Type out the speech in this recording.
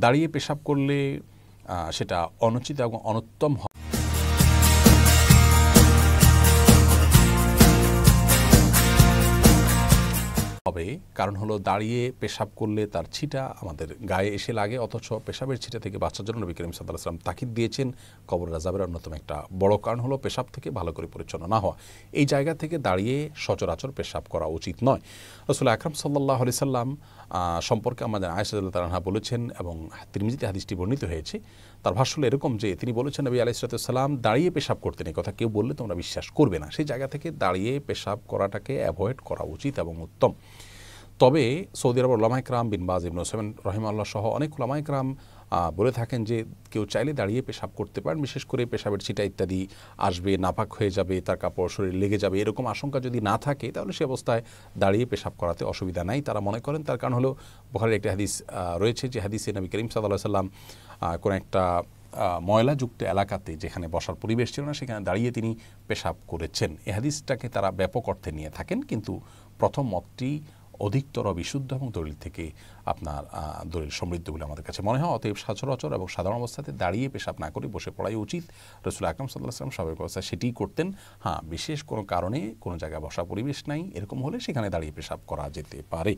দাঁড়িয়ে পেশাব করলে সেটা অনুচিত এবং অনুত্তম হবে। কারণ হলো দাঁড়িয়ে পেশাব করলে তার ছিটা আমাদের গায়ে এসে লাগে, অথচ পেশাবের ছিটা থেকে বাঁচার জন্য নবী করিম সাল্লাল্লাহু আলাইহি ওয়াসাল্লাম তাকিদ দিয়েছেন। কবরের আযাবের অন্যতম একটা বড় কারণ হলো পেশাব থেকে ভালো করে পরিচ্ছন্ন না হওয়া। এই জায়গা থেকে দাঁড়িয়ে সচরাচর পেশাব করা উচিত নয়। রাসূল আকরাম সাল্লাল্লাহু আলাইহি সাল্লাম সম্পর্কে আমাদের আয়েশা রাদিয়াল্লাহু আনহা বলেছেন, এবং তিরমিজিতে হাদিসটি বর্ণিত হয়েছে। তার ভাষ্য হলো এরকম যে তিনি বলেছেন, নবী আলাইহিস সালাম দাঁড়িয়ে পেশাব করতেন। এই কথা কেউ বললে তোমরা বিশ্বাস করবে না। সেই জায়গা থেকে দাঁড়িয়ে পেশাব করাটাকে অ্যাভয়েড করা উচিত এবং উত্তম। তবে সৌদি আরবের উলামায়ে কেরাম বিন বাজ, ইবনে উসাইমিন রাহিমাহুল্লাহ সহ অনেক উলামায়ে কেরাম বলে থাকেন যে কেউ চাইলে দাঁড়িয়ে পেশাব করতে পারেন। বিশেষ করে পেশাবের ছিটা ইত্যাদি আসবে, নাপাক হয়ে যাবে, তার কাপড় শরীর লেগে যাবে, এরকম আশঙ্কা যদি না থাকে তাহলে সে অবস্থায় দাঁড়িয়ে পেশাব করাতে অসুবিধা নাই তারা মনে করেন। তার কারণ হলো বুখারীর একটি হাদিস রয়েছে, যে হাদিসে নবী করিম সাল্লাল্লাহু আলাইহি সাল্লাম কোন একটা ময়লাযুক্ত এলাকাতে যেখানে বসার পরিবেশ ছিল না সেখানে দাঁড়িয়ে তিনি পেশাব করেছেন। এই হাদিসটাকে তারা ব্যাপক অর্থে নিয়ে থাকেন, কিন্তু প্রথম মতটি অধিকতর বিশুদ্ধ এবং দলিল থেকে আপনার দলিল সমৃদ্ধ বলে আমাদের কাছে মনে হয়। অতএব সচরাচর এবং সাধারণ অবস্থাতে দাঁড়িয়ে পেশাব না করে বসে পড়াই উচিত। রাসূল আকরাম সাল্লাল্লাহু আলাইহি ওয়াসাল্লাম স্বাভাবিক অবস্থায় সেটিই করতেন। হ্যাঁ, বিশেষ কোনো কারণে কোনো জায়গায় বসা পরিবেশ নাই এরকম হলে সেখানে দাঁড়িয়ে পেশাব করা যেতে পারে।